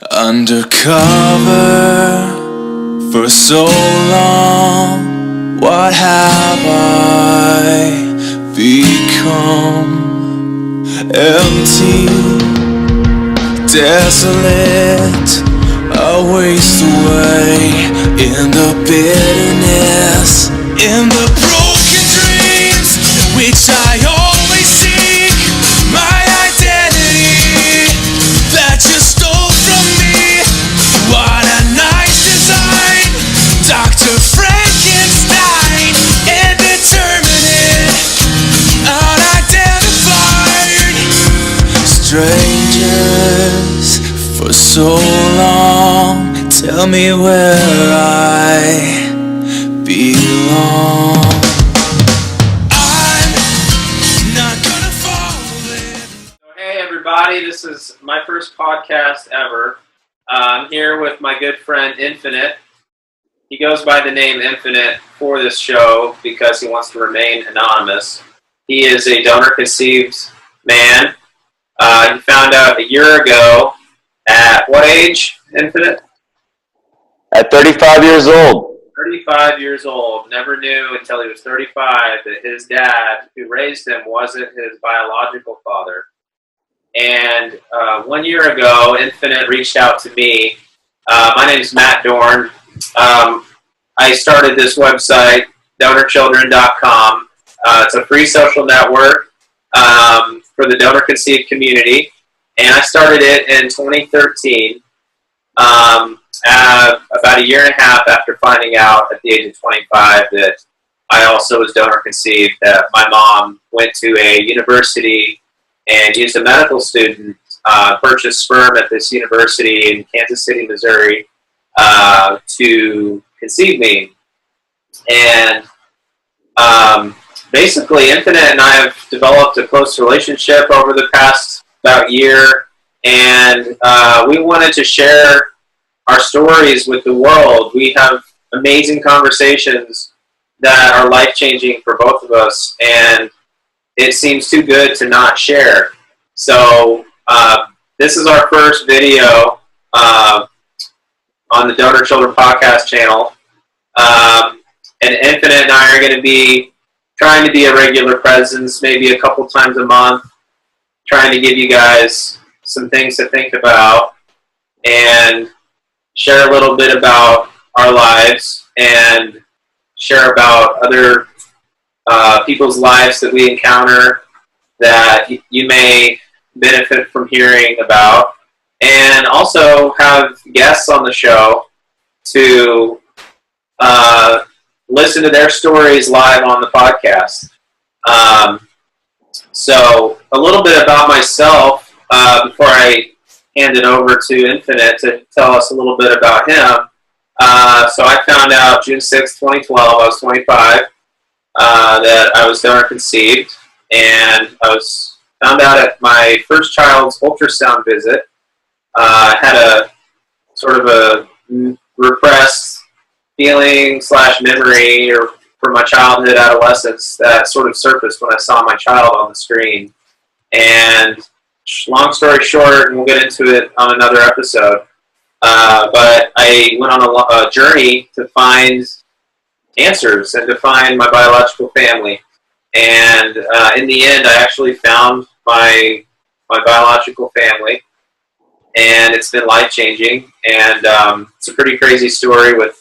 Undercover for so long, what have I become? Empty, desolate, I waste away in the bitterness, in the broken dreams in which I always seek my identity that you stole from me. What a nice design, Dr. Frankenstein, indeterminate, unidentified, strangers for so long. Tell me where I belong. I'm not gonna follow it. Hey everybody, this is my first podcast ever. I'm here with my good friend Infinite. He goes by the name Infinite for this show because he wants to remain anonymous. He is a donor-conceived man. He found out a year ago at what age, Infinite? At 35 years old. 35 years old. Never knew until he was 35 that his dad, who raised him, wasn't his biological father. And 1 year ago, Infinite reached out to me. My name is Matt Dorn. I started this website, DonorChildren.com. It's a free social network for the donor conceived community. And I started it in 2013, about a year and a half after finding out at the age of 25 that I also was donor conceived, that my mom went to a university and used a medical student, purchased sperm at this university in Kansas City, Missouri, to conceive me. And basically, Infinite and I have developed a close relationship over the past about year, and we wanted to share our stories with the world. We have amazing conversations that are life-changing for both of us, and it seems too good to not share. So this is our first video on the Donor Children podcast channel, and Infinite and I are going to be trying to be a regular presence, maybe a couple times a month, trying to give you guys some things to think about and share a little bit about our lives and share about other people's lives that we encounter that you may benefit from hearing about, and also have guests on the show to listen to their stories live on the podcast. So a little bit about myself before I hand it over to Infinite to tell us a little bit about him. So I found out June 6, 2012, I was 25, that I was donor conceived, and I was found out at my first child's ultrasound visit. I had a sort of a repressed feeling / memory or from my childhood, adolescence, that sort of surfaced when I saw my child on the screen. And long story short, and we'll get into it on another episode, but I went on a journey to find answers and to find my biological family. And in the end, I actually found my biological family, and it's been life-changing. And it's a pretty crazy story with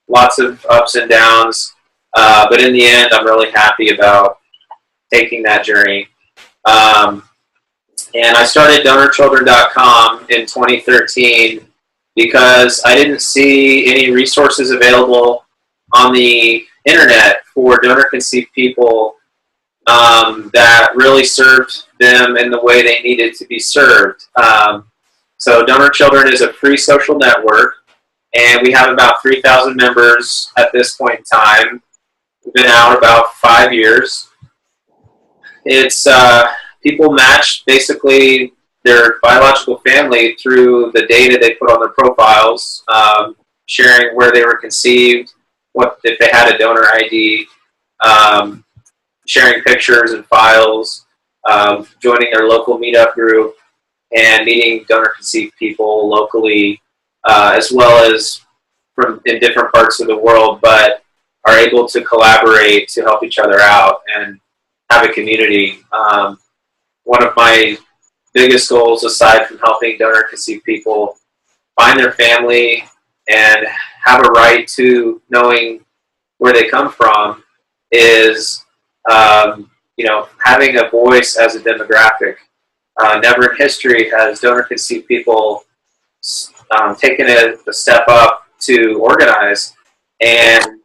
lots of ups and downs, but in the end, I'm really happy about taking that journey. And I started DonorChildren.com in 2013 because I didn't see any resources available on the internet for donor-conceived people that really served them in the way they needed to be served. So Donor Children is a free social network, and we have about 3,000 members at this point in time. We've been out about 5 years. It's people match basically their biological family through the data they put on their profiles, sharing where they were conceived, what if they had a donor ID, sharing pictures and files, joining their local meetup group, and meeting donor conceived people locally, as well as from in different parts of the world, but are able to collaborate to help each other out and have a community. One of my biggest goals, aside from helping donor conceived people find their family and have a right to knowing where they come from, is having a voice as a demographic. Never in history has donor conceived people taken a step up to organize, and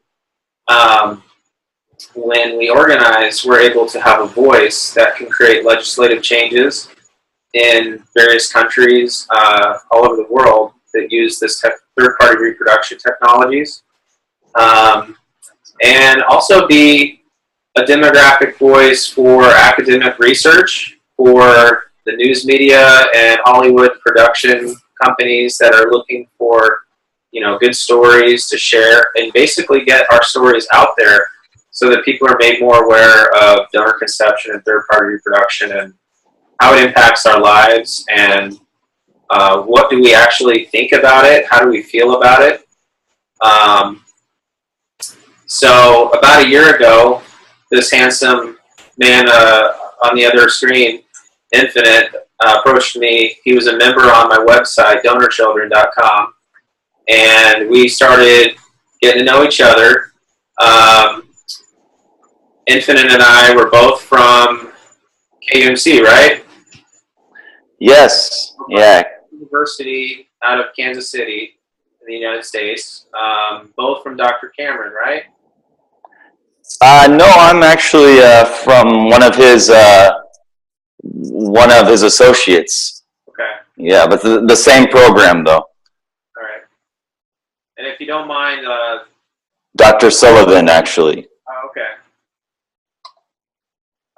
when we organize, we're able to have a voice that can create legislative changes in various countries all over the world that use this third-party reproduction technologies, and also be a demographic voice for academic research, for the news media and Hollywood production companies that are looking for good stories to share, and basically get our stories out there so that people are made more aware of donor conception and third-party reproduction and how it impacts our lives, and what do we actually think about it, how do we feel about it. So about a year ago, this handsome man on the other screen, Infinite, approached me. He was a member on my website, DonorChildren.com, and we started getting to know each other. Infinite and I were both from KUMC, right? Yes. Yeah. University out of Kansas City in the United States. Both from Dr. Cameron, right? No, I'm actually from one of his associates. Okay. Yeah, but the same program though. All right. And if you don't mind, Dr. Sullivan, actually. oh, okay.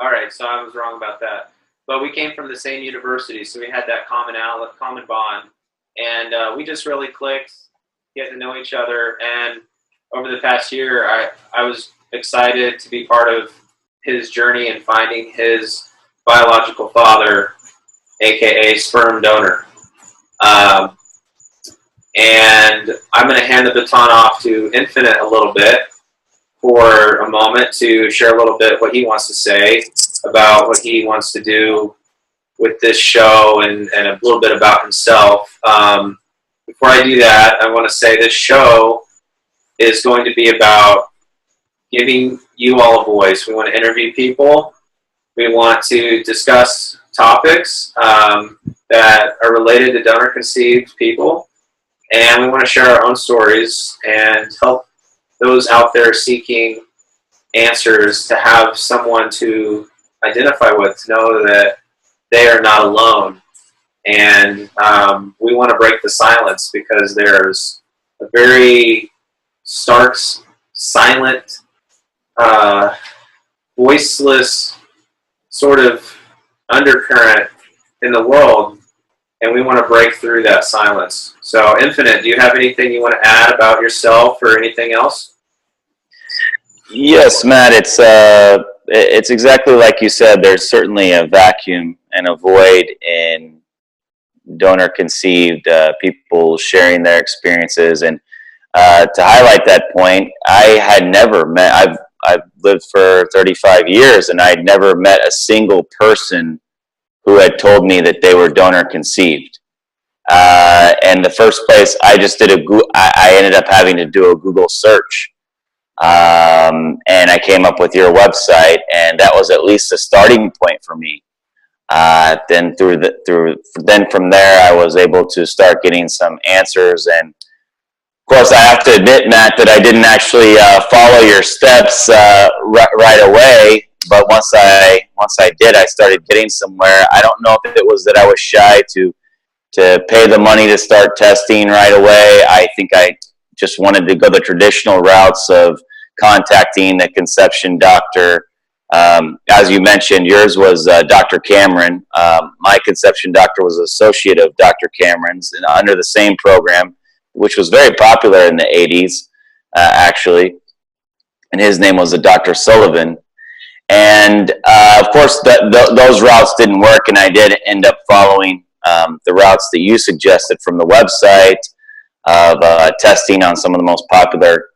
All right, so I was wrong about that. But we came from the same university, so we had that common bond, and we just really clicked, getting to know each other. And over the past year, I was excited to be part of his journey in finding his biological father, aka sperm donor. And I'm going to hand the baton off to Infinite a little bit for a moment to share a little bit what he wants to say about what he wants to do with this show, and a little bit about himself. Before I do that, I want to say this show is going to be about giving you all a voice. We want to interview people. We want to discuss topics that are related to donor-conceived people. And we want to share our own stories and help those out there seeking answers to have someone to identify with, to know that they are not alone. And we want to break the silence, because there's a very stark, silent, voiceless sort of undercurrent in the world, and we want to break through that silence. So, Infinite, do you have anything you want to add about yourself or anything else? Yes, Matt, it's exactly like you said. There's certainly a vacuum and a void in donor-conceived people sharing their experiences. And to highlight that point, I had never met, I've lived for 35 years, and I'd never met a single person who had told me that they were donor-conceived. And the first place, I ended up having to do a Google search. And I came up with your website, and that was at least a starting point for me. Then from there, I was able to start getting some answers. And of course, I have to admit, Matt, that I didn't actually follow your steps right away. But once I did, I started getting somewhere. I don't know if it was that I was shy to pay the money to start testing right away. I think I just wanted to go the traditional routes of contacting the conception doctor. As you mentioned, yours was Dr. Cameron. My conception doctor was an associate of Dr. Cameron's, and under the same program, which was very popular in the 80s, actually. And his name was Dr. Sullivan. And of course, those routes didn't work, and I did end up following the routes that you suggested from the website of testing on some of the most popular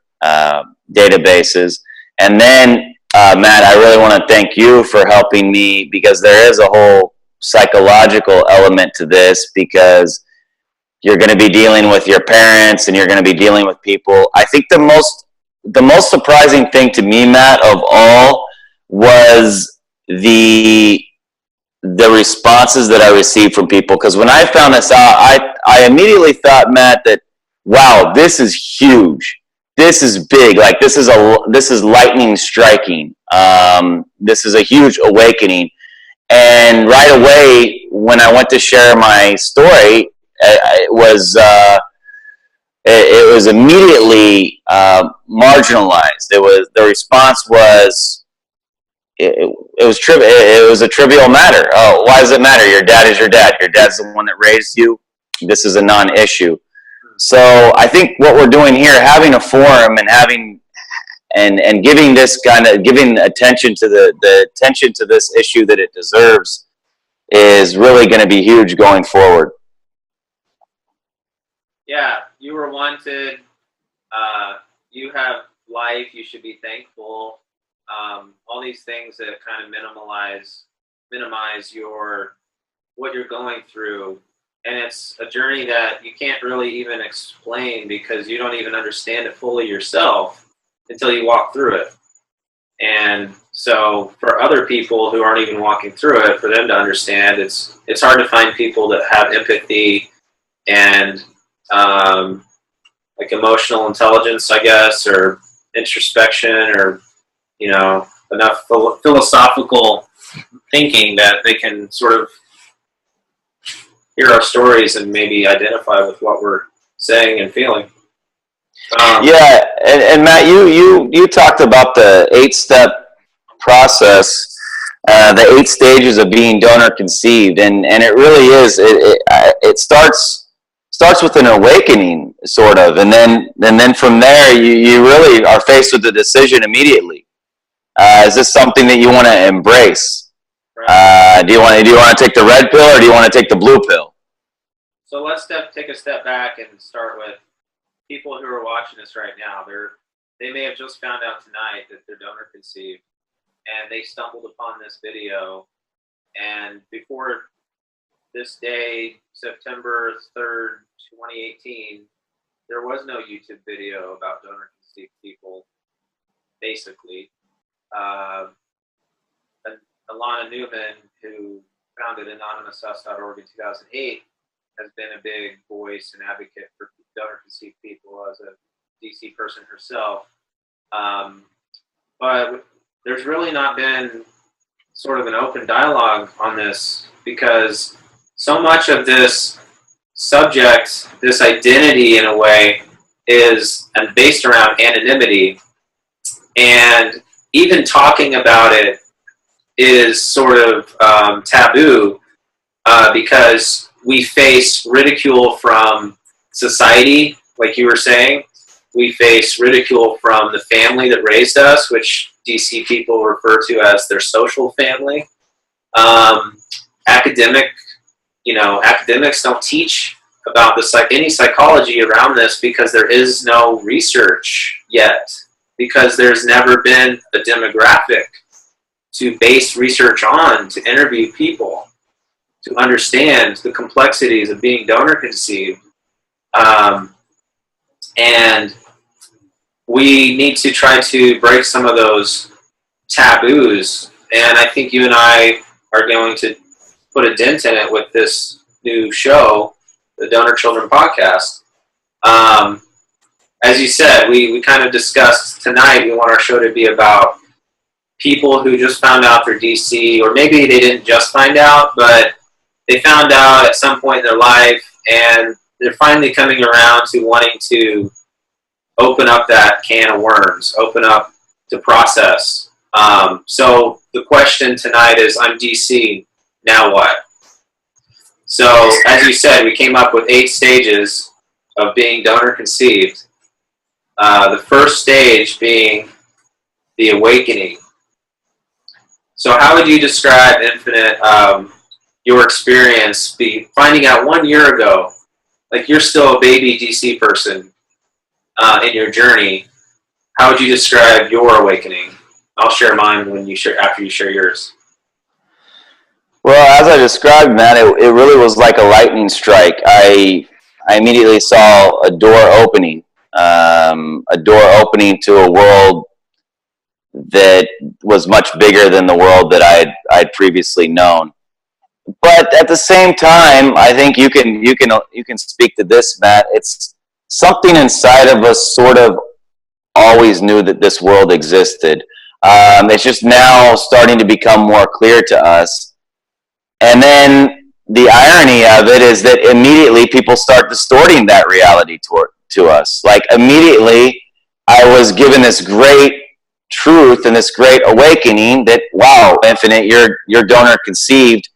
databases. And then, Matt, I really want to thank you for helping me, because there is a whole psychological element to this, because you're going to be dealing with your parents and you're going to be dealing with people. I think the most surprising thing to me, Matt, of all, was the responses that I received from people. Because when I found this out, I immediately thought, Matt, that, wow, this is huge. This is big. Like, this is lightning striking. This is a huge awakening. And right away, when I went to share my story, it was immediately marginalized. The response was, it was a trivial matter. Oh, why does it matter? Your dad is your dad. Your dad's the one that raised you. This is a non-issue. So I think what we're doing here, having a forum and having and giving attention to the attention to this issue that it deserves, is really going to be huge going forward. Yeah, you were wanted. You have life. You should be thankful. All these things that kind of minimize what you're going through. And it's a journey that you can't really even explain, because you don't even understand it fully yourself until you walk through it. And so for other people who aren't even walking through it, for them to understand, it's hard to find people that have empathy and like emotional intelligence, I guess, or introspection, or enough philosophical thinking that they can sort of hear our stories and maybe identify with what we're saying and feeling. Yeah, and Matt, you talked about the 8-step process, the 8 stages of being donor conceived, and it really is. It starts with an awakening, sort of, and then from there you really are faced with the decision immediately. Is this something that you want to embrace? Right. Do you want to take the red pill, or do you want to take the blue pill? So let's take a step back and start with people who are watching this right now. They may have just found out tonight that they're donor conceived, and they stumbled upon this video. And before this day, September 3rd, 2018, there was no YouTube video about donor conceived people, basically. Alana Newman, who founded AnonymousUs.org in 2008, has been a big voice and advocate for donor conceived people as a DC person herself. But there's really not been sort of an open dialogue on this, because so much of this subject, this identity in a way, is based around anonymity. And even talking about it is sort of taboo, because we face ridicule from society, like you were saying. We face ridicule from the family that raised us, which DC people refer to as their social family. Academics don't teach about any psychology around this, because there is no research yet, because there's never been a demographic to base research on, to interview people, to understand the complexities of being donor conceived. And we need to try to break some of those taboos. And I think you and I are going to put a dent in it with this new show, the Donor Children podcast. As you said, we kind of discussed tonight, we want our show to be about people who just found out they're DC, or maybe they didn't just find out, but they found out at some point in their life, and they're finally coming around to wanting to open up that can of worms, open up to process. So the question tonight is, I'm DC, now what? So as you said, we came up with 8 stages of being donor conceived. The first stage being the awakening. So how would you describe Infinite your experience, finding out 1 year ago, like you're still a baby DC person in your journey. How would you describe your awakening? I'll share mine after you share yours. Well, as I described, man, it really was like a lightning strike. I immediately saw a door opening to a world that was much bigger than the world that I'd previously known. But at the same time, I think you can speak to this, Matt. It's something inside of us sort of always knew that this world existed. It's just now starting to become more clear to us. And then the irony of it is that immediately people start distorting that reality to us. Like immediately, I was given this great truth and this great awakening that, wow, Infinite, you're donor conceived.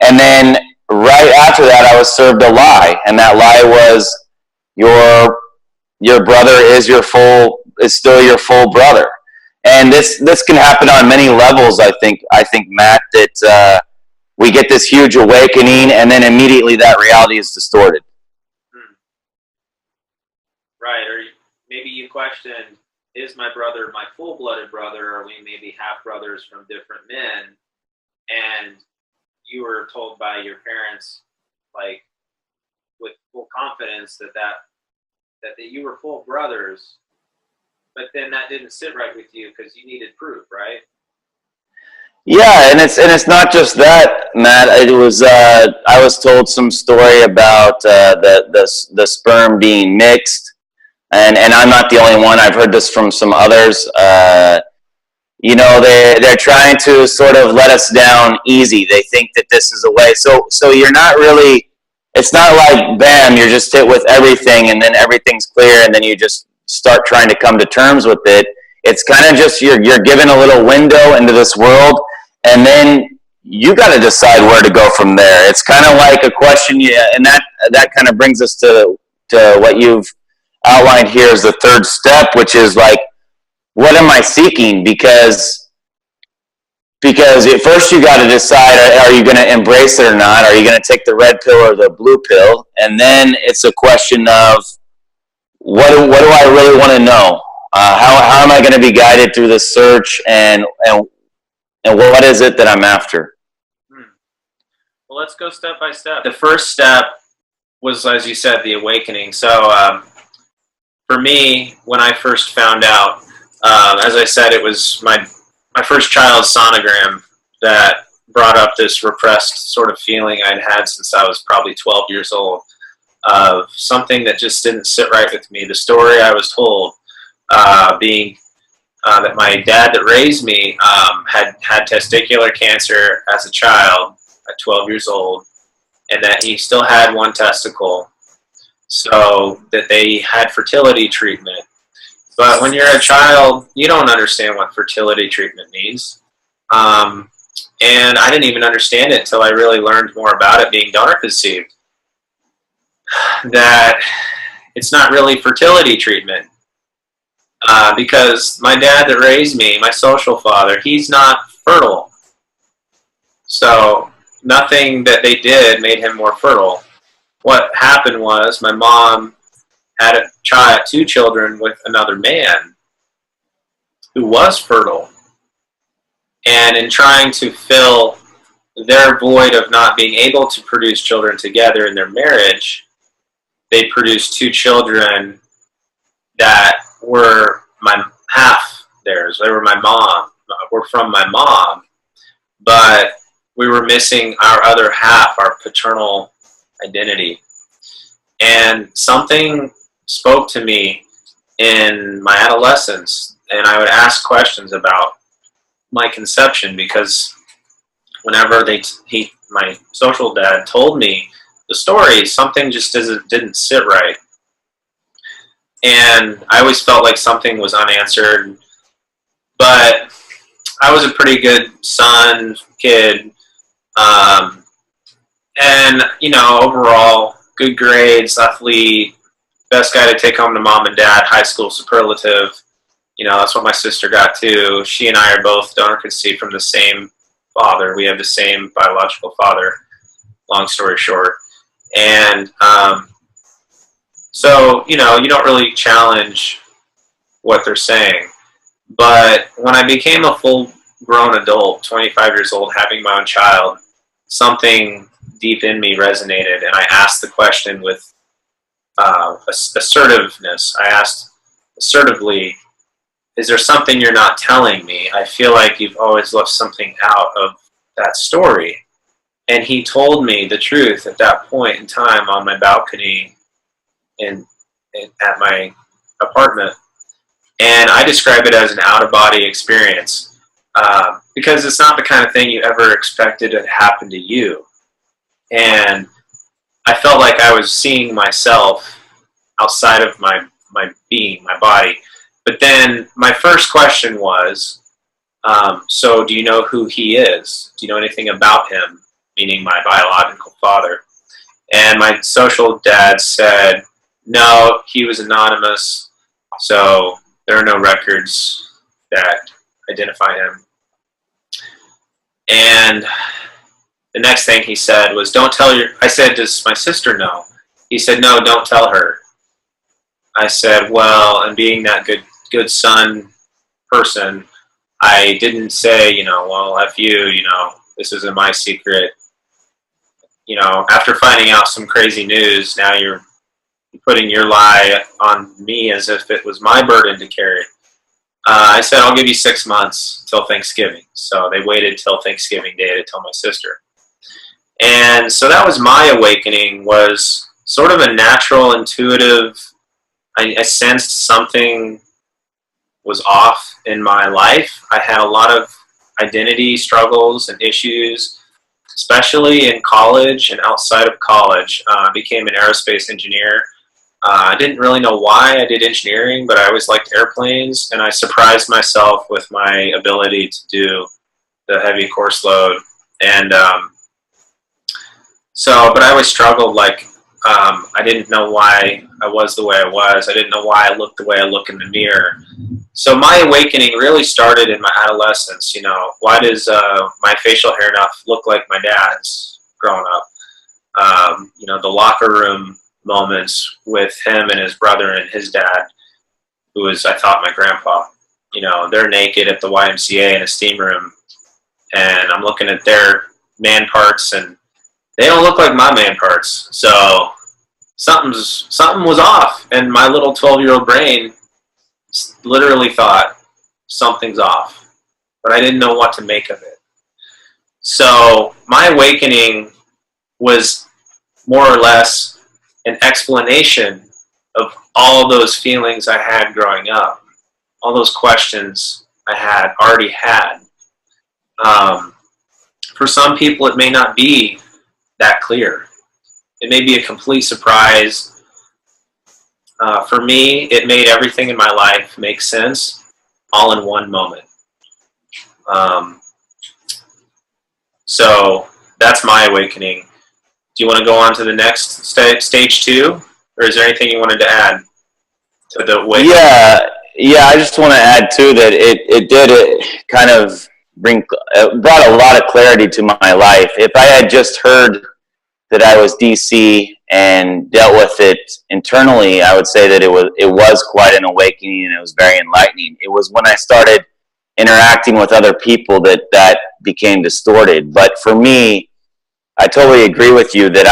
And then right after that, I was served a lie, and that lie was your brother is still your full brother. And this can happen on many levels. I think Matt, that we get this huge awakening, and then immediately that reality is distorted. Right, or maybe you questioned, is my brother my full-blooded brother, or we maybe half brothers from different men? And you were told by your parents, like with full confidence, that you were full brothers, but then that didn't sit right with you because you needed proof, right? Yeah, and it's not just that, Matt. It was I was told some story about the sperm being mixed, and I'm not the only one. I've heard this from some others. You know, they're trying to sort of let us down easy. They think that this is a way. So you're not really. It's not like bam, you're just hit with everything, and then everything's clear, and then you just start trying to come to terms with it. It's kind of just you're given a little window into this world, and then you got to decide where to go from there. It's kind of like a question, and that kind of brings us to what you've outlined here as the third step, which is like, what am I seeking? Because at first you got to decide, are you going to embrace it or not? Are you going to take the red pill or the blue pill? And then it's a question of, what do I really want to know? How am I going to be guided through this search, and what is it that I'm after? Well, let's go step by step. The first step was, as you said, the awakening. So for me, when I first found out, as I said, it was my first child's sonogram that brought up this repressed sort of feeling I'd had since I was probably 12 years old, of something that just didn't sit right with me. The story I was told being that my dad that raised me had testicular cancer as a child at 12 years old, and that he still had one testicle, so that they had fertility treatment. But when you're a child, you don't understand what fertility treatment means. And I didn't even understand it until I really learned more about it, being donor conceived. That it's not really fertility treatment. Because my dad that raised me, my social father, he's not fertile. So nothing that they did made him more fertile. What happened was my mom had two children with another man who was fertile. And in trying to fill their void of not being able to produce children together in their marriage, they produced two children that were half theirs. They were my mom. Were from my mom. But we were missing our other half, our paternal identity. And something spoke to me in my adolescence, and I would ask questions about my conception, because whenever my social dad told me the story, something just didn't sit right. And I always felt like something was unanswered. But I was a pretty good son, kid, and, you know, overall, good grades, athlete, best guy to take home to mom and dad, high school superlative. You know, that's what my sister got too. She and I are both donor conceived from the same father. We have the same biological father. long story short. And so, you know, you don't really challenge what they're saying. But when I became a full-grown adult, 25 years old, having my own child, something deep in me resonated, and I asked the question with assertiveness. I asked assertively, is there something you're not telling me? I feel like you've always left something out of that story. And he told me the truth at that point in time on my balcony at my apartment. And I describe it as an out-of-body experience because it's not the kind of thing you ever expected to happen to you. And I felt like I was seeing myself outside of my being, my body. But then my first question was, so do you know who he is? Do you know anything about him? Meaning my biological father. And my social dad said, no, he was anonymous, so there are no records that identify him. And the next thing he said was, don't tell I said, does my sister know? He said, no, don't tell her. I said, well, and being that good son person, I didn't say, you know, well, F you, you know, this isn't my secret. You know, after finding out some crazy news, now you're putting your lie on me as if it was my burden to carry. I said, I'll give you 6 months till Thanksgiving. So they waited till Thanksgiving Day to tell my sister. And so that was my awakening, was sort of a natural, intuitive, I sensed something was off in my life. I had a lot of identity struggles and issues, especially in college and outside of college. I became an aerospace engineer. I didn't really know why I did engineering, but I always liked airplanes, and I surprised myself with my ability to do the heavy course load. And but I always struggled, like, I didn't know why I was the way I was. I didn't know why I looked the way I look in the mirror. So my awakening really started in my adolescence. You know, why does my facial hair not look like my dad's growing up? You know, the locker room moments with him and his brother and his dad, who was, I thought, my grandpa. You know, they're naked at the YMCA in a steam room, and I'm looking at their man parts, and they don't look like my man parts. So something was off, and my little 12-year-old brain literally thought something's off, but I didn't know what to make of it. So my awakening was more or less an explanation of all those feelings I had growing up, all those questions I had already had. For some people, it may not be that clear. It may be a complete surprise. For me, it made everything in my life make sense all in one moment. So that's my awakening. Do you want to go on to the next stage 2? Or is there anything you wanted to add to the awakening? Yeah, I just want to add too that it kind of brought a lot of clarity to my life. If I had just heard that I was DC and dealt with it internally, I would say that it was quite an awakening, and it was very enlightening. It was when I started interacting with other people that became distorted. But for me, I totally agree with you that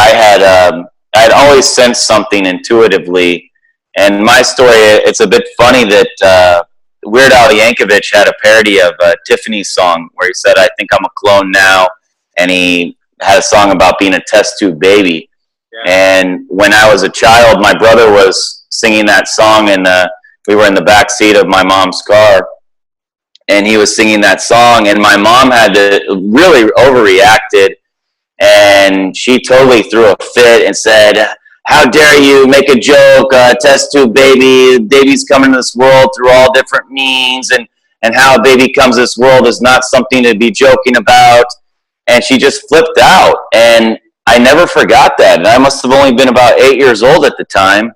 I'd always sensed something intuitively. And my story, it's a bit funny that Weird Al Yankovic had a parody of Tiffany's song where he said, I think I'm a clone now, and he had a song about being a test tube baby. Yeah. And when I was a child, my brother was singing that song, and we were in the back seat of my mom's car, and he was singing that song, and my mom had really overreacted, and she totally threw a fit and said, how dare you make a joke, test tube baby, baby's coming to this world through all different means, and how a baby comes to this world is not something to be joking about. And she just flipped out, and I never forgot that. And I must have only been about 8 years old at the time.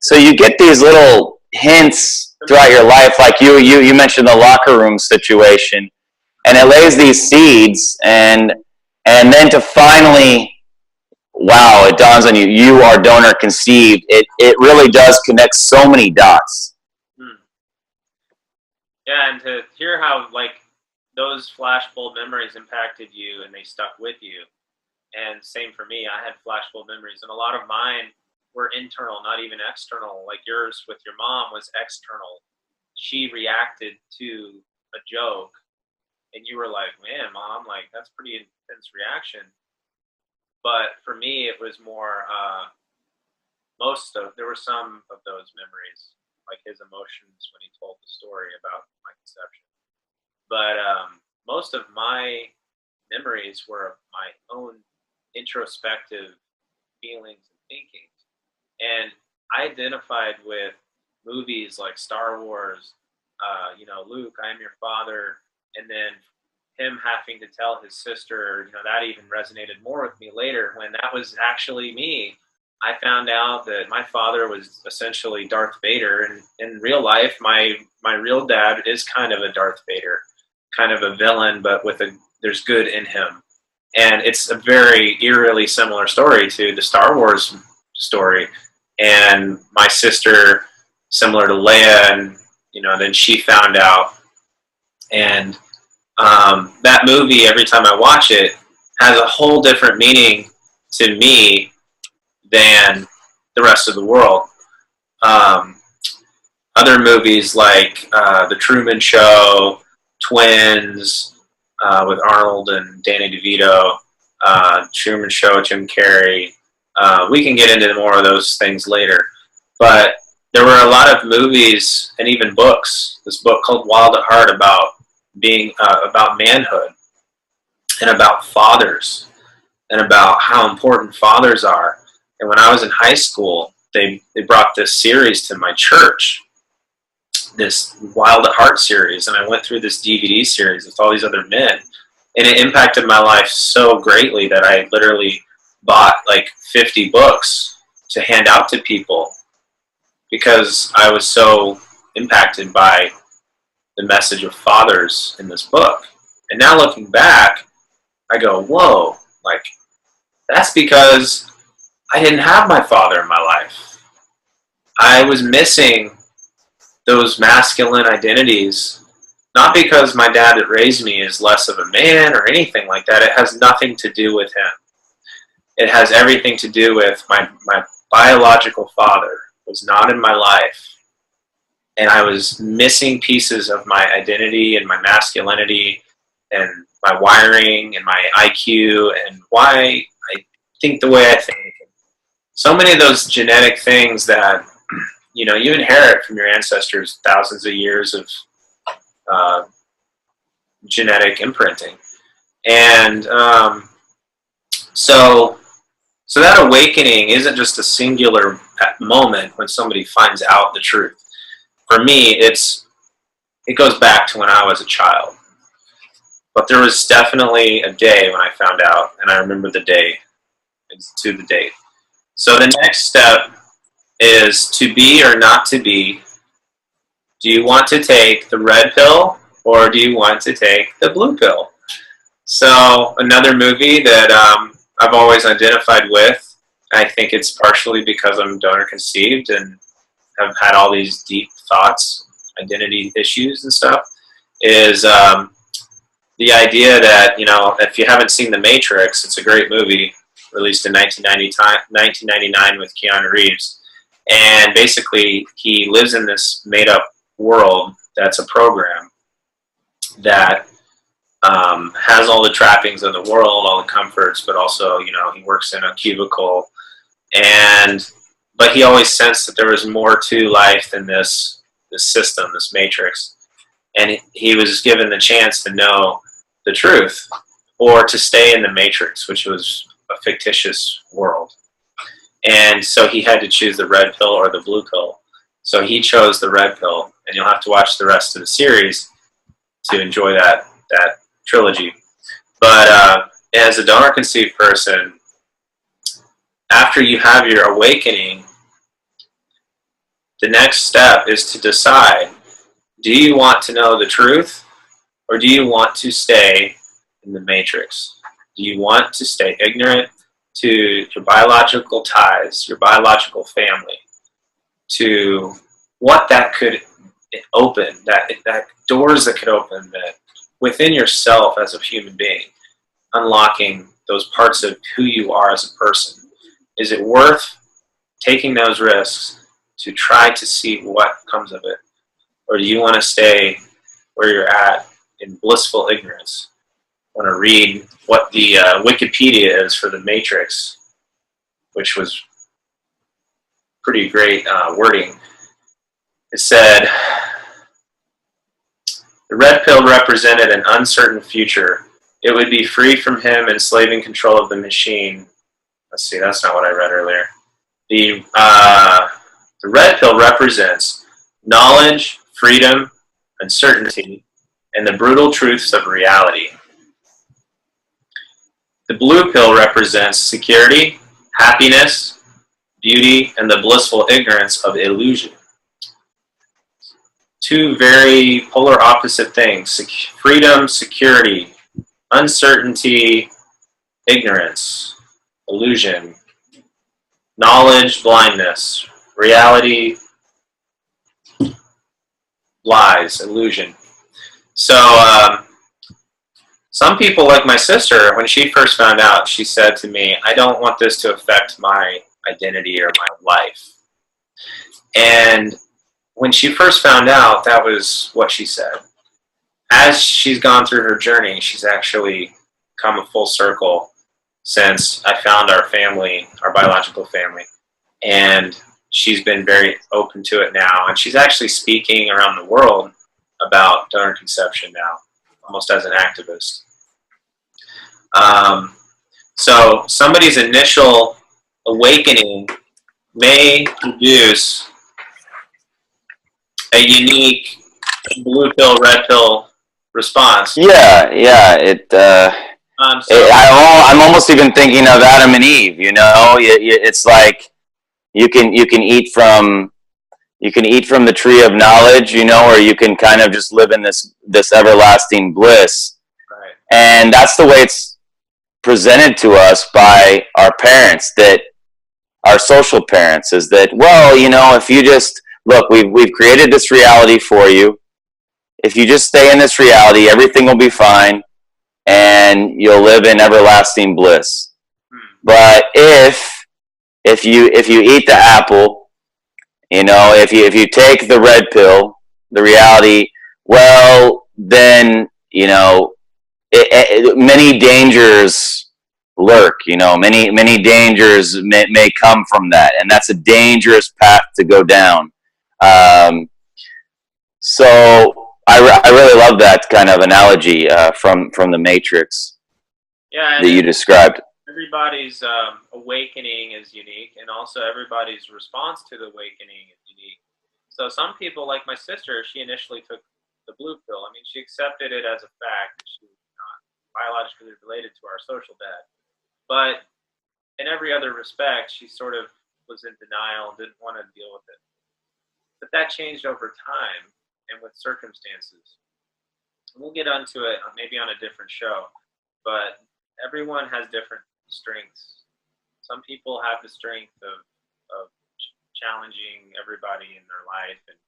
So you get these little hints throughout your life, like you mentioned the locker room situation, and it lays these seeds, and then to finally wow, it dawns on you, you are donor conceived. It really does connect so many dots. Yeah, and to hear how like those flashbulb memories impacted you and they stuck with you. And same for me, I had flashbulb memories, and a lot of mine were internal, not even external. Like yours with your mom was external. She reacted to a joke, and you were like, man, Mom, like that's pretty intense reaction. But for me, it was more, there were some of those memories, like his emotions when he told the story about my conception. But most of my memories were my own introspective feelings and thinkings. And I identified with movies like Star Wars, Luke, I am your father, and then him having to tell his sister, that even resonated more with me later when that was actually me. I found out that my father was essentially Darth Vader, and in real life, my real dad is kind of a Darth Vader, kind of a villain, but there's good in him. And it's a very eerily similar story to the Star Wars story. And my sister, similar to Leia, and then she found out. And that movie, every time I watch it, has a whole different meaning to me than the rest of the world. Other movies like The Truman Show, Twins, with Arnold and Danny DeVito, Truman Show, Jim Carrey. We can get into more of those things later. But there were a lot of movies and even books. This book called Wild at Heart about being about manhood and about fathers and about how important fathers are. And when I was in high school, they brought this series to my church, this Wild at Heart series, and I went through this DVD series with all these other men, and it impacted my life so greatly that I literally bought like 50 books to hand out to people because I was so impacted by the message of fathers in this book. And now looking back, I go, whoa, like that's because I didn't have my father in my life. I was missing those masculine identities, not because my dad that raised me is less of a man or anything like that. It has nothing to do with him. It has everything to do with my biological father was not in my life. And I was missing pieces of my identity and my masculinity and my wiring and my IQ and why I think the way I think. So many of those genetic things that you inherit from your ancestors, thousands of years of genetic imprinting. And so that awakening isn't just a singular moment when somebody finds out the truth. For me, it goes back to when I was a child. But there was definitely a day when I found out, and I remember the day to the date. So the next step is to be or not to be. Do you want to take the red pill or do you want to take the blue pill? So another movie that I've always identified with, I think it's partially because I'm donor conceived and have had all these deep thoughts, identity issues and stuff, is the idea that, if you haven't seen The Matrix, it's a great movie, released in 1999 with Keanu Reeves. And basically, he lives in this made-up world that's a program that has all the trappings of the world, all the comforts, but also, he works in a cubicle. But he always sensed that there was more to life than this system, this matrix. And he was given the chance to know the truth or to stay in the matrix, which was a fictitious world. And so he had to choose the red pill or the blue pill. So he chose the red pill, and you'll have to watch the rest of the series to enjoy that trilogy. But as a donor conceived person, after you have your awakening, the next step is to decide, do you want to know the truth or do you want to stay in the matrix? Do you want to stay ignorant to your biological ties, your biological family, to what that could open, that doors that could open that within yourself as a human being, unlocking those parts of who you are as a person. Is it worth taking those risks to try to see what comes of it? Or do you want to stay where you're at in blissful ignorance? I want to read what the Wikipedia is for the Matrix, which was pretty great wording. It said, the red pill represented an uncertain future. It would be free from him enslaving control of the machine. Let's see, that's not what I read earlier. The red pill represents knowledge, freedom, uncertainty, and the brutal truths of reality. The blue pill represents security, happiness, beauty, and the blissful ignorance of illusion. Two very polar opposite things: freedom, security, uncertainty, ignorance, illusion, knowledge, blindness, reality, lies, illusion. So some people, like my sister, when she first found out, she said to me, I don't want this to affect my identity or my life. And when she first found out, that was what she said. As she's gone through her journey, she's actually come a full circle since I found our family, our biological family. And she's been very open to it now. And she's actually speaking around the world about donor conception now, almost as an activist. So somebody's initial awakening may produce a unique blue pill, red pill response. Yeah. I'm almost even thinking of Adam and Eve. You know, it's like you can eat from the tree of knowledge, you know, or you can kind of just live in this everlasting bliss. Right. And that's the way it's presented to us by our parents, that our social parents, is that, well, you know, if you just look, we've created this reality for you. If you just stay in this reality, everything will be fine, and you'll live in everlasting bliss. But if you eat the apple, you know, if you take the red pill, the reality, well, then, you know, many dangers lurk. You know, many dangers may come from that, and that's a dangerous path to go down. So I really love that kind of analogy from the Matrix that you described. Everybody's awakening is unique, and also everybody's response to the awakening is unique. So some people, like my sister, she initially took the blue pill. I mean, she accepted it as a fact. She was not biologically related to our social dad. But in every other respect, she sort of was in denial and didn't want to deal with it. But that changed over time and with circumstances. We'll get onto it maybe on a different show, but everyone has different strengths. Some people have the strength of challenging everybody in their life, and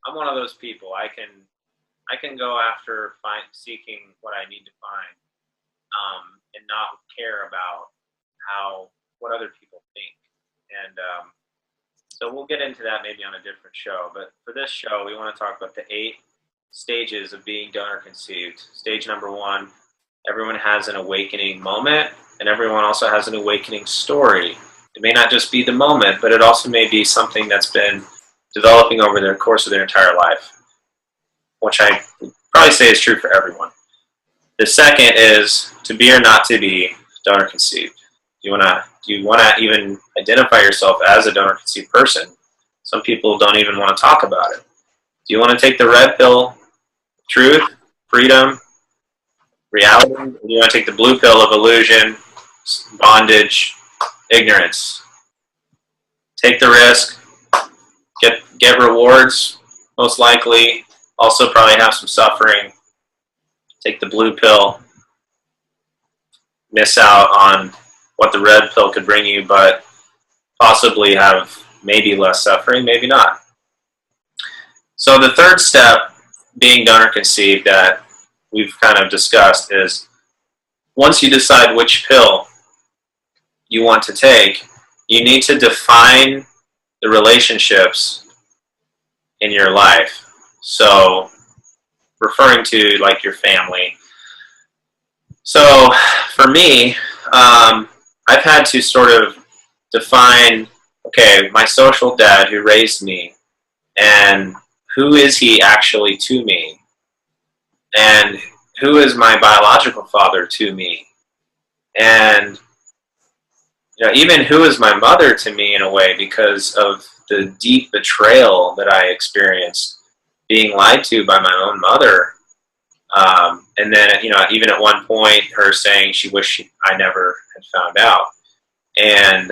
I'm one of those people. I can go after seeking what I need to find, and not care about what other people think. And so we'll get into that maybe on a different show. But for this show, we want to talk about the 8 stages of being donor conceived. Stage number 1, everyone has an awakening moment, and everyone also has an awakening story. It may not just be the moment, but it also may be something that's been developing over the course of their entire life, which I would probably say is true for everyone. The second is to be or not to be donor conceived. Do you want to even identify yourself as a donor conceived person? Some people don't even want to talk about it. Do you want to take the red pill, truth, freedom, reality? Or do you want to take the blue pill of illusion, bondage, ignorance? Take the risk, get rewards, most likely. Also probably have some suffering. Take the blue pill, miss out on what the red pill could bring you, but possibly have maybe less suffering, maybe not. So the third step, being donor conceived, that we've kind of discussed is once you decide which pill you want to take, you need to define the relationships in your life. So referring to like your family. So for me, I've had to sort of define, okay, my social dad who raised me, and who is he actually to me? And who is my biological father to me? And even who is my mother to me in a way, because of the deep betrayal that I experienced, being lied to by my own mother. And then, even at one point, her saying she wished I never had found out. And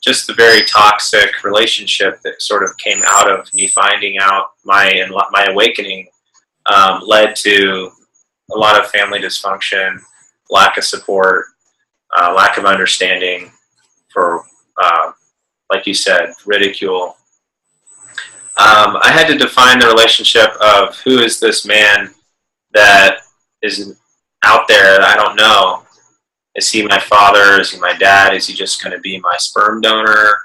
just the very toxic relationship that sort of came out of me finding out my awakening led to a lot of family dysfunction, lack of support, lack of understanding for, like you said, ridicule. I had to define the relationship of who is this man that is out there that I don't know. Is he my father? Is he my dad? Is he just going to be my sperm donor?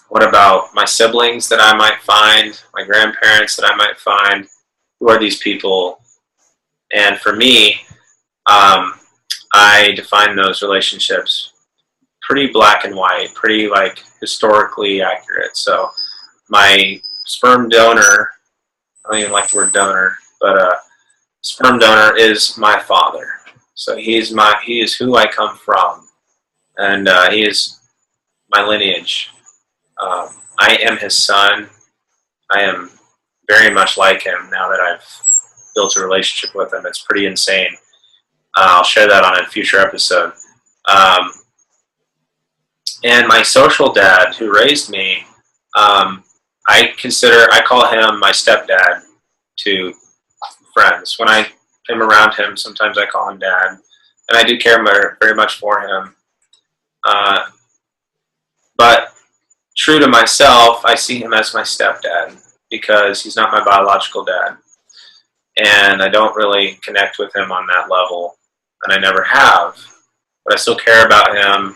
What about my siblings that I might find, my grandparents that I might find? Who are these people? And for me, I define those relationships pretty black and white, pretty like historically accurate. So my sperm donor, I don't even like the word donor, but sperm donor is my father. So he is who I come from, and he is my lineage. I am his son. I am very much like him now that I've built a relationship with him. It's pretty insane. I'll share that on a future episode. And my social dad who raised me, I call him my stepdad to friends. When I am around him, sometimes I call him dad, and I do care very much for him. But true to myself, I see him as my stepdad because he's not my biological dad, and I don't really connect with him on that level, and I never have. But I still care about him,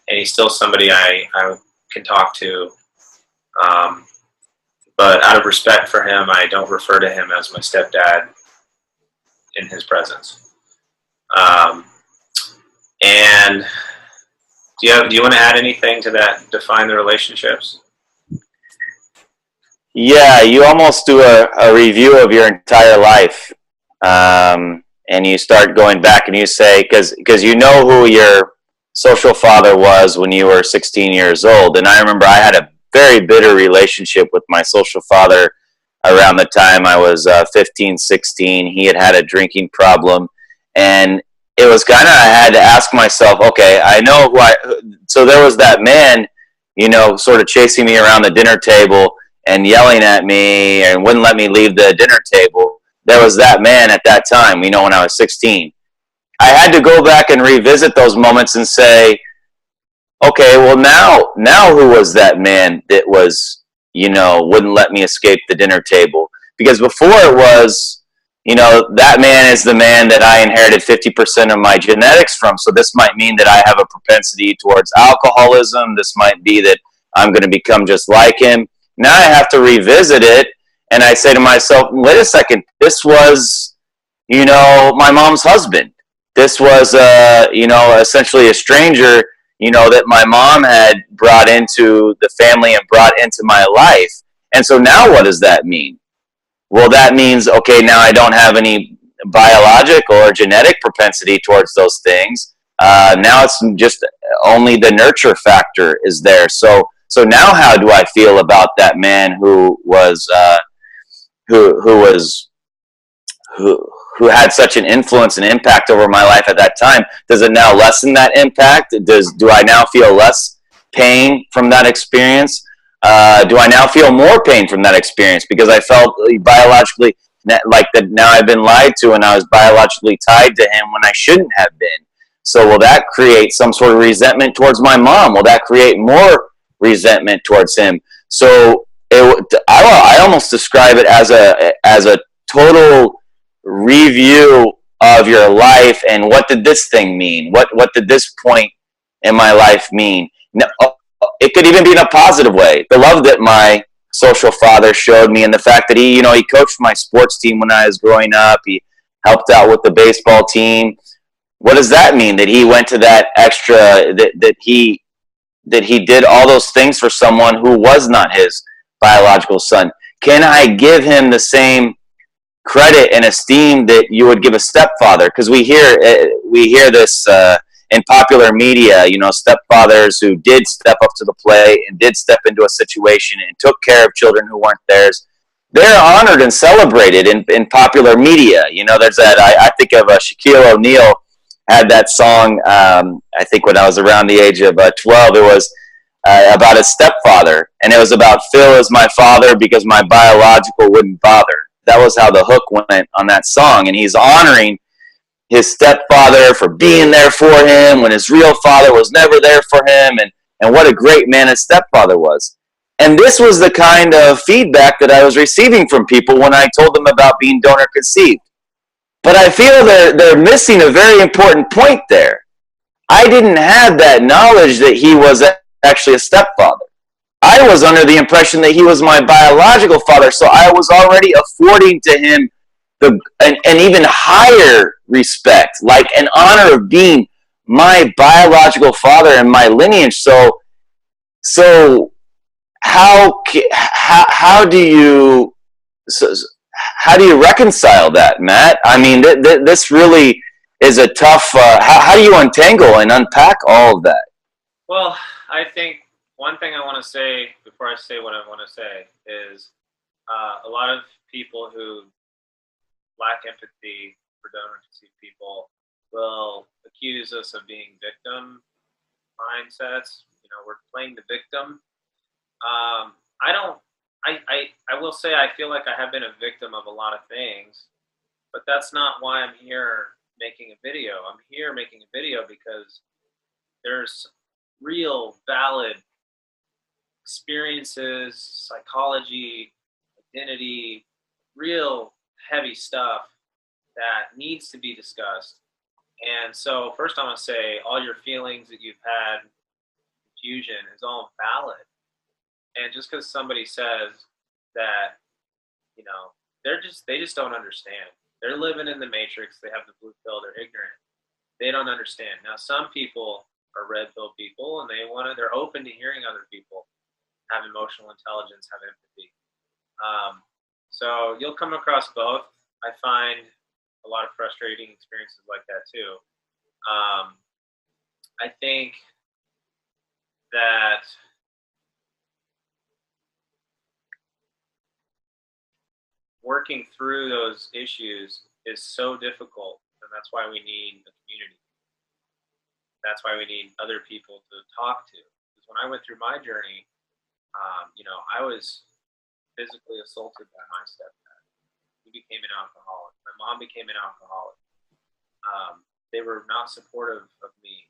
and he's still somebody I can talk to. But out of respect for him, I don't refer to him as my stepdad in his presence. And do you want to add anything to that? Define the relationships. Yeah, you almost do a review of your entire life, and you start going back and you say, because you know who your social father was when you were 16 years old. And I remember I had a very bitter relationship with my social father around the time I was 15, 16. He had a drinking problem, and it was kind of, I had to ask myself, okay, I know so there was that man, sort of chasing me around the dinner table and yelling at me and wouldn't let me leave the dinner table. There was that man at that time, when I was 16. I had to go back and revisit those moments and say, okay, well now who was that man that was, wouldn't let me escape the dinner table? Because before it was, that man is the man that I inherited 50% of my genetics from. So this might mean that I have a propensity towards alcoholism. This might be that I'm going to become just like him. Now I have to revisit it, and I say to myself, wait a second, this was, my mom's husband. This was, essentially a stranger, that my mom had brought into the family and brought into my life. And so now what does that mean? Well, that means, okay, now I don't have any biological or genetic propensity towards those things. Now it's just only the nurture factor is there. So now how do I feel about that man who had such an influence and impact over my life at that time? Does it now lessen that impact? Do I now feel less pain from that experience? Do I now feel more pain from that experience because I felt biologically like that now I've been lied to and I was biologically tied to him when I shouldn't have been? So will that create some sort of resentment towards my mom? Will that create more resentment towards him? So I almost describe it as a total review of your life and what did this thing mean? What did this point in my life mean? Now, it could even be in a positive way. The love that my social father showed me, and the fact that he coached my sports team when I was growing up. He helped out with the baseball team. What does that mean? That he went to that extra, that he did all those things for someone who was not his biological son. Can I give him the same credit and esteem that you would give a stepfather? Because we hear this in popular media, stepfathers who did step up to the plate and did step into a situation and took care of children who weren't theirs. They're honored and celebrated in popular media. There's that, I think of Shaquille O'Neal had that song, I think when I was around the age of 12, it was about his stepfather, and it was about Phil is my father because my biological wouldn't bother. That was how the hook went on that song, and he's honoring his stepfather for being there for him when his real father was never there for him, and what a great man his stepfather was. And this was the kind of feedback that I was receiving from people when I told them about being donor conceived. But I feel they're missing a very important point there. I didn't have that knowledge that he was actually a stepfather. I was under the impression that he was my biological father, so I was already affording to him an even higher respect, like an honor of being my biological father and my lineage. So how do you reconcile that, Matt? I mean, this really is a tough. How do you untangle and unpack all of that? Well, I think one thing I want to say before I say what I want to say is a lot of people who lack empathy for donor conceived people will accuse us of being victim mindsets. We're playing the victim. I will say I feel like I have been a victim of a lot of things, but that's not why I'm here making a video. I'm here making a video because there's real valid experiences, psychology, identity, real heavy stuff that needs to be discussed. And so first I want to say all your feelings that you've had, confusion, is all valid. And just because somebody says that, they just don't understand. They're living in the matrix. They have the blue pill. They're ignorant. They don't understand. Now, some people are red pill people, and they're open to hearing other people have emotional intelligence, have empathy. So you'll come across both. I find a lot of frustrating experiences like that too. I think that working through those issues is so difficult, and that's why we need a community. That's why we need other people to talk to. Because when I went through my journey, I was physically assaulted by my stepdad. He became an alcoholic. My mom became an alcoholic. They were not supportive of me.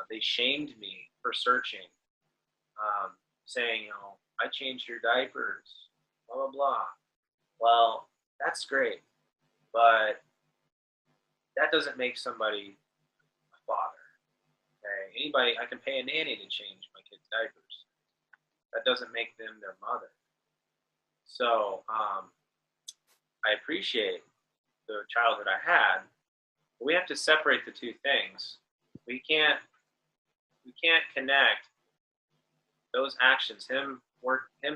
They shamed me for searching, saying, I changed your diapers, blah, blah, blah. Well, that's great, but that doesn't make somebody a father. Okay? I can pay a nanny to change my kids' diapers. That doesn't make them their mother. So I appreciate the childhood I had, but we have to separate the two things. We can't connect those actions, him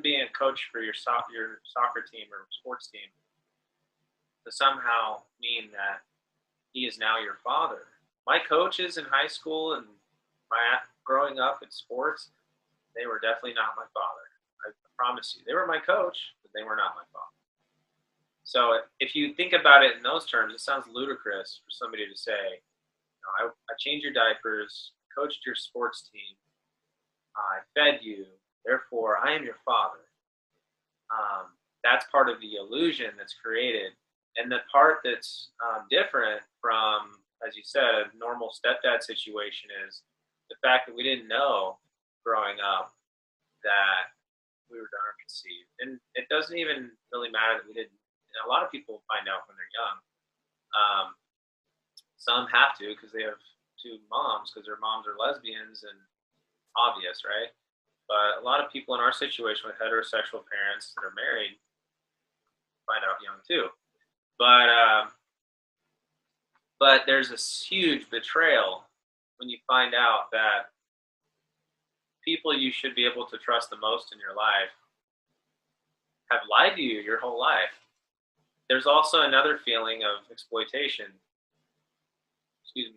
being a coach for your soccer team or sports team, to somehow mean that he is now your father. My coaches in high school and my growing up in sports, they were definitely not my father. I promise you. They were my coach, but they were not my father. So if you think about it in those terms, it sounds ludicrous for somebody to say, I changed your diapers, coached your sports team, I fed you, therefore I am your father. That's part of the illusion that's created. And the part that's different from as you said, a normal stepdad situation is the fact that we didn't know growing up that we were donor conceived. And it doesn't even really matter that we didn't. A lot of people find out when they're young. Some have to because they have two moms, because their moms are lesbians, and obvious, right? But a lot of people in our situation with heterosexual parents that are married find out young too. But there's this huge betrayal when you find out that people you should be able to trust the most in your life have lied to you your whole life. There's also another feeling of exploitation,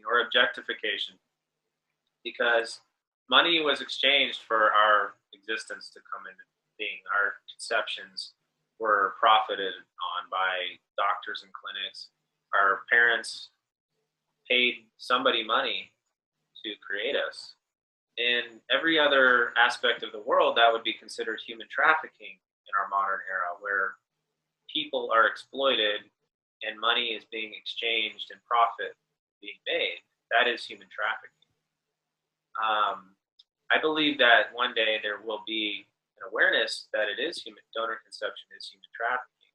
or objectification, because money was exchanged for our existence to come into being. Our conceptions were profited on by doctors and clinics. Our parents paid somebody money to create us. In every other aspect of the world, that would be considered human trafficking in our modern era, where people are exploited and money is being exchanged and profit being made. That is human trafficking. I believe that one day there will be an awareness that it is donor conception is human trafficking.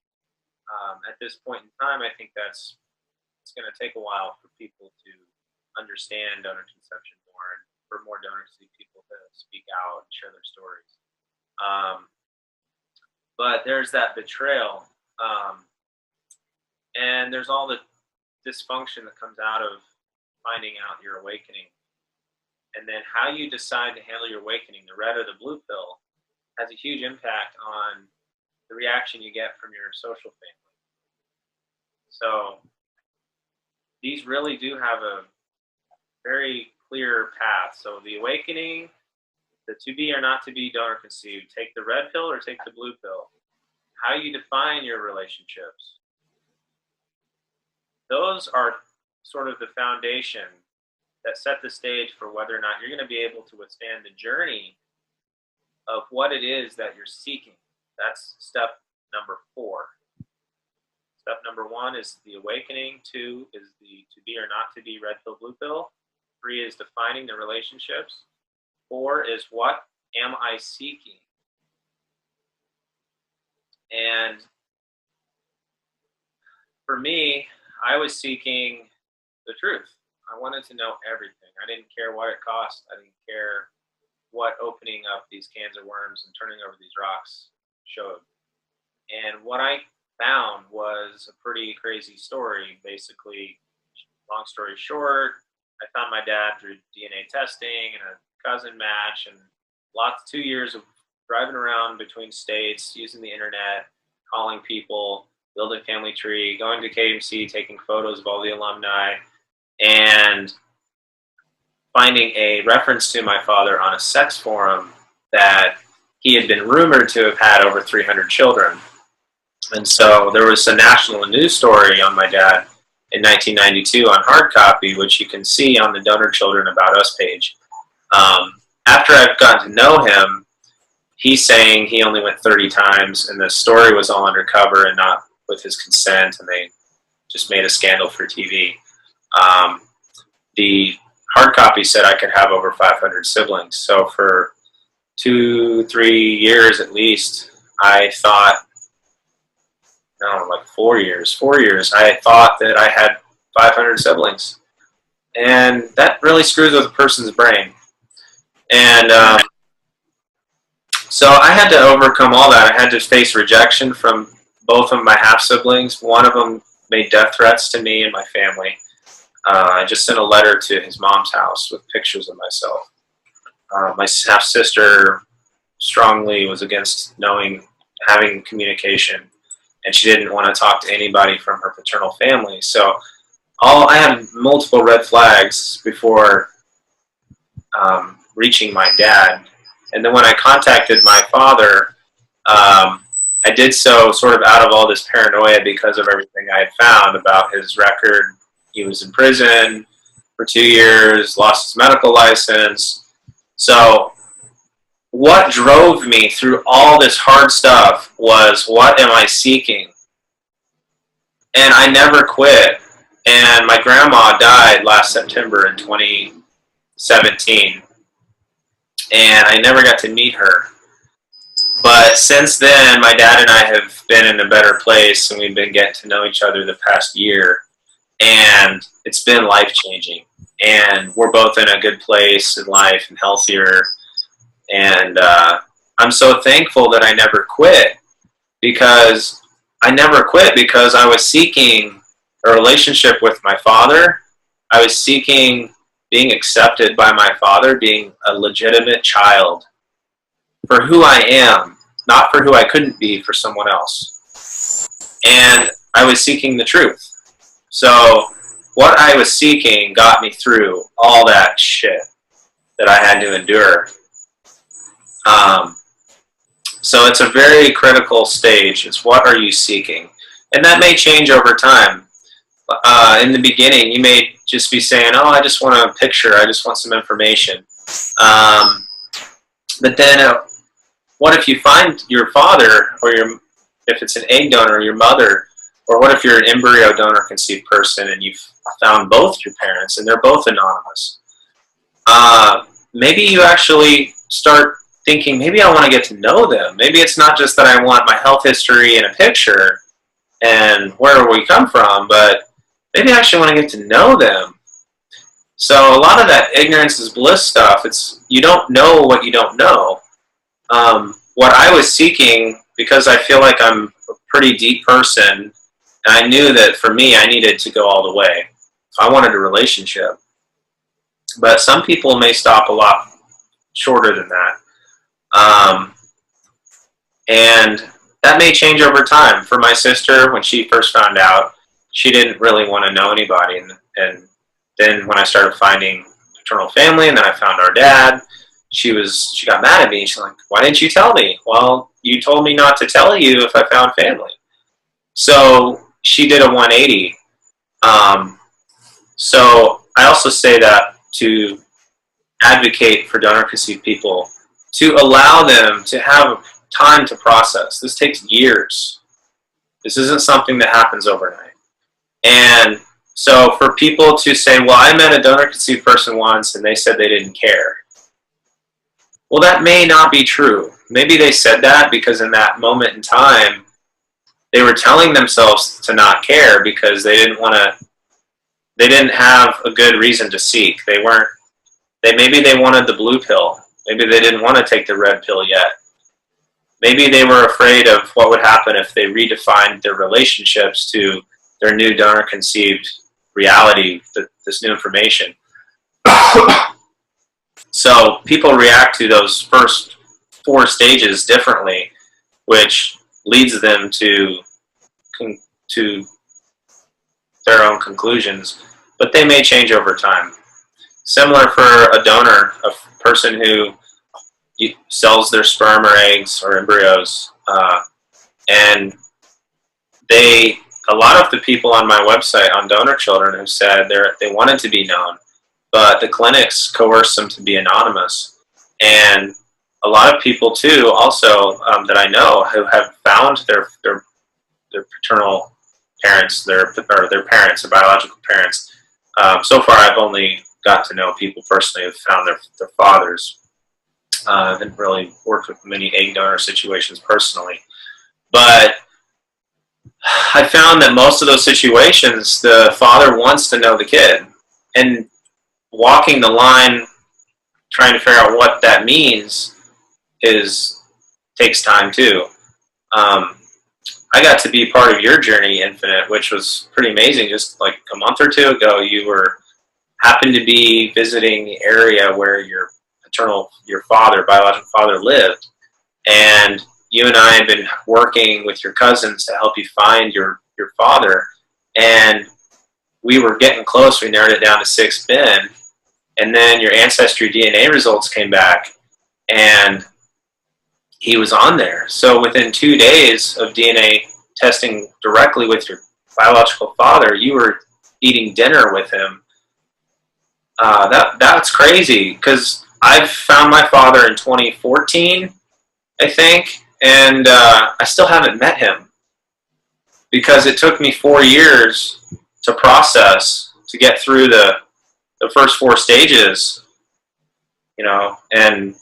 At this point in time, I think it's going to take a while for people to understand donor conception more, and for more donor conceived people to speak out and share their stories. But there's that betrayal, and there's all the dysfunction that comes out of finding out your awakening. And then how you decide to handle your awakening, the red or the blue pill, has a huge impact on the reaction you get from your social family. So these really do have a very clear path. So the awakening, the to be or not to be donor conceived, take the red pill or take the blue pill. How you define your relationships. Those are sort of the foundation that set the stage for whether or not you're going to be able to withstand the journey of what it is that you're seeking. That's step number 4. Step number 1 is the awakening. 2 is the to be or not to be red pill, blue pill. 3 is defining the relationships. 4 is what am I seeking? And for me, I was seeking the truth. I wanted to know everything. I didn't care what it cost. I didn't care what opening up these cans of worms and turning over these rocks showed. And what I found was a pretty crazy story. Basically, long story short, I found my dad through DNA testing and a cousin match, and 2 years of driving around between states, using the internet, calling people, building family tree, going to KMC, taking photos of all the alumni, and finding a reference to my father on a sex forum that he had been rumored to have had over 300 children. And so there was a national news story on my dad in 1992 on hard copy, which you can see on the DonorChildren About Us page. After I've gotten to know him, he's saying he only went 30 times, and the story was all undercover and not with his consent, and they just made a scandal for TV. The hard copy said I could have over 500 siblings. So for 2-3 years at least, I thought, no, like 4 years, I thought that I had 500 siblings. And that really screws with a person's brain. And so I had to overcome all that. I had to face rejection from both of my half-siblings. One of them made death threats to me and my family. I just sent a letter to his mom's house with pictures of myself. My half-sister strongly was against having communication, and she didn't want to talk to anybody from her paternal family. So I had multiple red flags before reaching my dad. And then when I contacted my father, I did so sort of out of all this paranoia because of everything I had found about his record. He was in prison for 2 years, lost his medical license. So what drove me through all this hard stuff was, what am I seeking? And I never quit. And my grandma died last September in 2017, and I never got to meet her. But since then, my dad and I have been in a better place, and we've been getting to know each other the past year, and it's been life-changing. And we're both in a good place in life and healthier, and I'm so thankful that I never quit, because I was seeking a relationship with my father. I was seeking being accepted by my father, being a legitimate child for who I am, not for who I couldn't be for someone else. And I was seeking the truth. So what I was seeking got me through all that shit that I had to endure. So it's a very critical stage. It's what are you seeking? And that may change over time. In the beginning, you may just be saying, oh, I just want a picture. I just want some information. But then what if you find your father, or if it's an egg donor, your mother, or what if you're an embryo donor conceived person and you've found both your parents and they're both anonymous? Maybe you actually start thinking, maybe I want to get to know them. Maybe it's not just that I want my health history and a picture and where we come from, but maybe I actually want to get to know them. So a lot of that ignorance is bliss stuff. It's you don't know what you don't know. What I was seeking, because I feel like I'm a pretty deep person, and I knew that for me I needed to go all the way. I wanted a relationship. But some people may stop a lot shorter than that. And that may change over time. For my sister, when she first found out, she didn't really want to know anybody. And then when I started finding paternal family, and then I found our dad, she got mad at me. She's like, why didn't you tell me? Well, you told me not to tell you if I found family. So she did a 180. So I also say that to advocate for donor conceived people, to allow them to have time to process. This takes years. This isn't something that happens overnight. And so for people to say, well, I met a donor conceived person once and they said they didn't care. Well, that may not be true. Maybe they said that because in that moment in time, they were telling themselves to not care because they didn't have a good reason to seek. Maybe they wanted the blue pill. Maybe they didn't want to take the red pill yet. Maybe they were afraid of what would happen if they redefined their relationships to their new donor-conceived reality, this new information. So people react to those first 4 stages differently, which leads them to their own conclusions, but they may change over time. Similar for a donor, a person who sells their sperm or eggs or embryos, and a lot of the people on my website on DonorChildren have said they wanted to be known, but the clinics coerce them to be anonymous. And a lot of people too, also that I know, who have found their paternal parents, their parents, their biological parents. So far, I've only got to know people personally who've found their fathers. I haven't really worked with many egg donor situations personally, but I found that most of those situations, the father wants to know the kid, and walking the line, trying to figure out what that means, takes time too. I got to be part of your journey, Infinite, which was pretty amazing. Just like a month or 2 ago, you happened to be visiting the area where your biological father lived, and you and I had been working with your cousins to help you find your father, and we were getting close. We narrowed it down to 6 men, and then your ancestry DNA results came back, and he was on there. So within 2 days of DNA testing directly with your biological father, you were eating dinner with him. That's crazy, because I found my father in 2014, I think, and I still haven't met him because it took me 4 years to process, to get through the first 4 stages, you know, and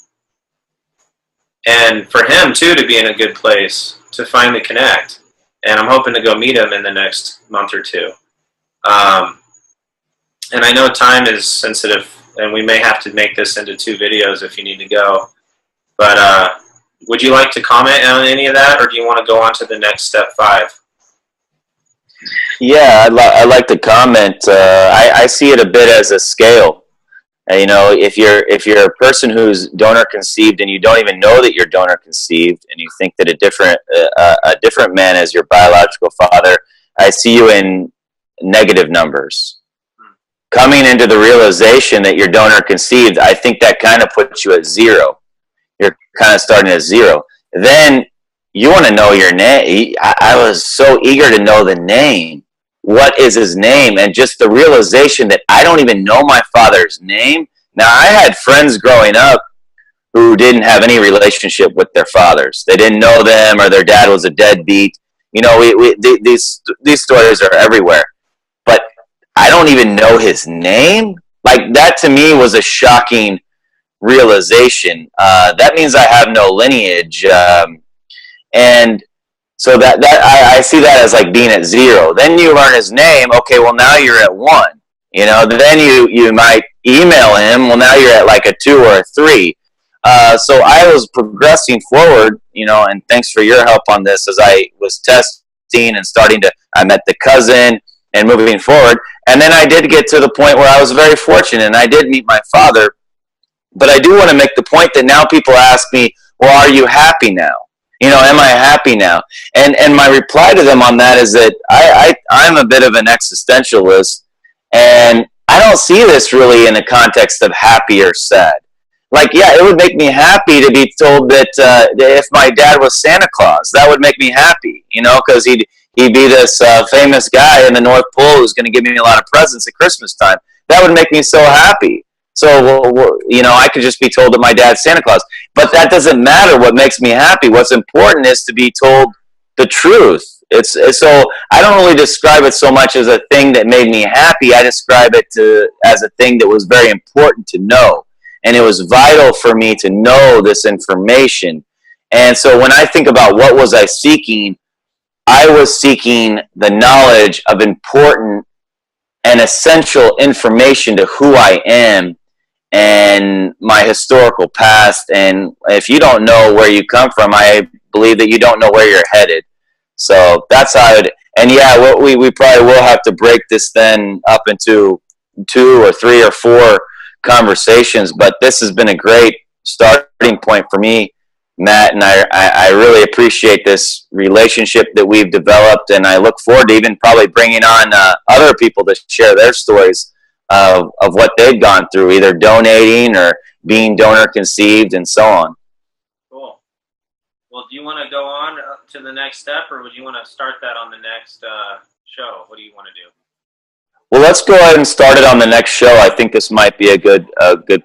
for him too to be in a good place to finally connect. And I'm hoping to go meet him in the next month or 2. And I know time is sensitive, and we may have to make this into 2 videos if you need to go. But would you like to comment on any of that, or do you want to go on to the next step 5? Yeah, I'd like to comment. I see it a bit as a scale. You know, if you're a person who's donor conceived and you don't even know that you're donor conceived, and you think that a different man is your biological father, I see you in negative numbers. Coming into the realization that you're donor conceived, I think that kind of puts you at 0. You're kind of starting at 0. Then you want to know your name. I was so eager to know the name. What is his name? And just the realization that I don't even know my father's name. Now, I had friends growing up who didn't have any relationship with their fathers. They didn't know them, or their dad was a deadbeat. You know, these stories are everywhere. But I don't even know his name. Like, that to me was a shocking realization. That means I have no lineage. And so that I see that as like being at 0. Then you learn his name. Okay, well, now you're at 1. You know, then you might email him. Well, now you're at like a 2 or a 3. So I was progressing forward, you know, and thanks for your help on this as I was testing and I met the cousin and moving forward. And then I did get to the point where I was very fortunate, and I did meet my father. But I do want to make the point that now people ask me, well, are you happy now? You know, am I happy now? And my reply to them on that is that I'm a bit of an existentialist, and I don't see this really in the context of happy or sad. Like, yeah, it would make me happy to be told that if my dad was Santa Claus, that would make me happy, you know, because he'd be this famous guy in the North Pole who's going to give me a lot of presents at Christmas time. That would make me so happy. So, you know, I could just be told that my dad's Santa Claus. But that doesn't matter what makes me happy. What's important is to be told the truth. So I don't really describe it so much as a thing that made me happy. I describe it as a thing that was very important to know. And it was vital for me to know this information. And so when I think about what was I seeking, I was seeking the knowledge of important and essential information to who I am and my historical past. And if you don't know where you come from, I believe that you don't know where you're headed. So that's how it, and yeah, we probably will have to break this then up into 2 or 3 or 4 conversations, but this has been a great starting point for me, Matt, and I really appreciate this relationship that we've developed, and I look forward to even probably bringing on other people to share their stories of what they've gone through, either donating or being donor conceived and so on. Cool. Well, do you want to go on to the next step, or would you want to start that on the next show? What do you want to do? Well, let's go ahead and start it on the next show. I think this might be a good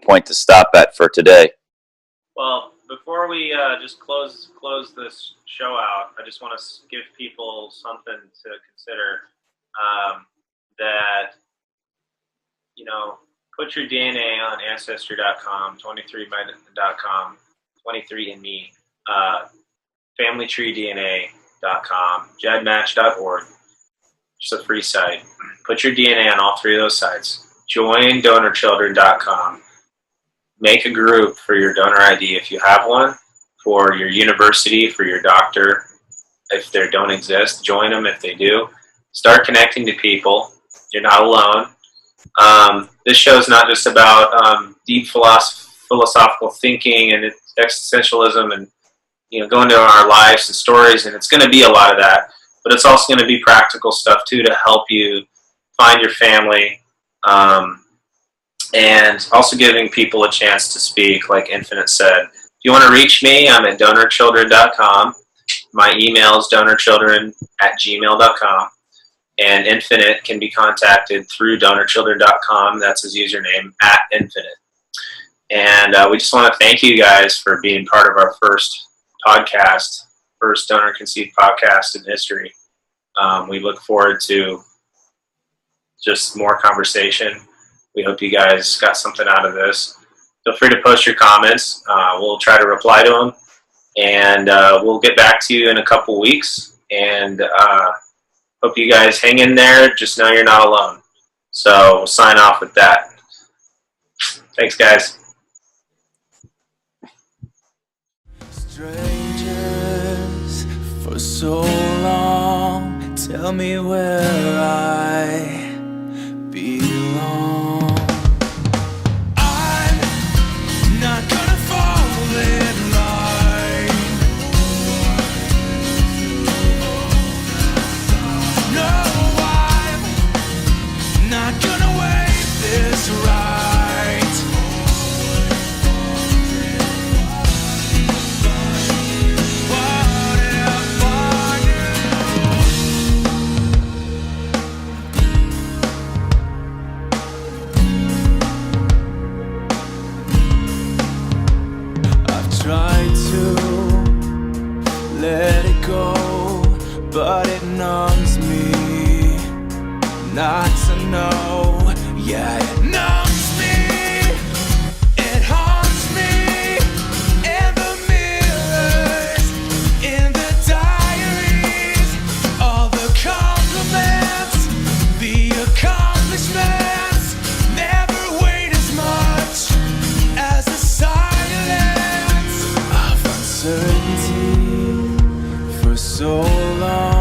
point to stop at for today. Well, before we just close this show out, I just want to give people something to consider. That, you know, put your DNA on Ancestry.com, 23andme.com, 23andme, FamilyTreeDNA.com, JedMatch.org. It's a free site. Put your DNA on all 3 of those sites. Join DonorChildren.com. Make a group for your donor ID if you have one, for your university, for your doctor. If they don't exist, join them if they do. Start connecting to people. You're not alone. This show is not just about deep philosophical thinking and existentialism and, you know, going into our lives and stories, and it's going to be a lot of that. But it's also going to be practical stuff, too, to help you find your family, and also giving people a chance to speak, like Infinite said. If you want to reach me, I'm at DonorChildren.com. My email is DonorChildren@gmail.com. And Infinite can be contacted through DonorChildren.com. That's his username, @Infinite. And we just want to thank you guys for being part of our first podcast, first donor conceived podcast in history. We look forward to just more conversation. We hope you guys got something out of this. Feel free to post your comments. We'll try to reply to them, and we'll get back to you in a couple weeks. And hope you guys hang in there. Just know you're not alone. So we'll sign off with that. Thanks, guys. Strangers for so long, tell me where I belong. I'm not gonna fall in line. No, I'm not gonna wait this right. Tried to let it go, but it numbs me not to know. Yeah, it numbs me. It haunts me in the mirrors, in the diaries, all the compliments, the accomplishments never weighed as much as the silence. Certainty for so long.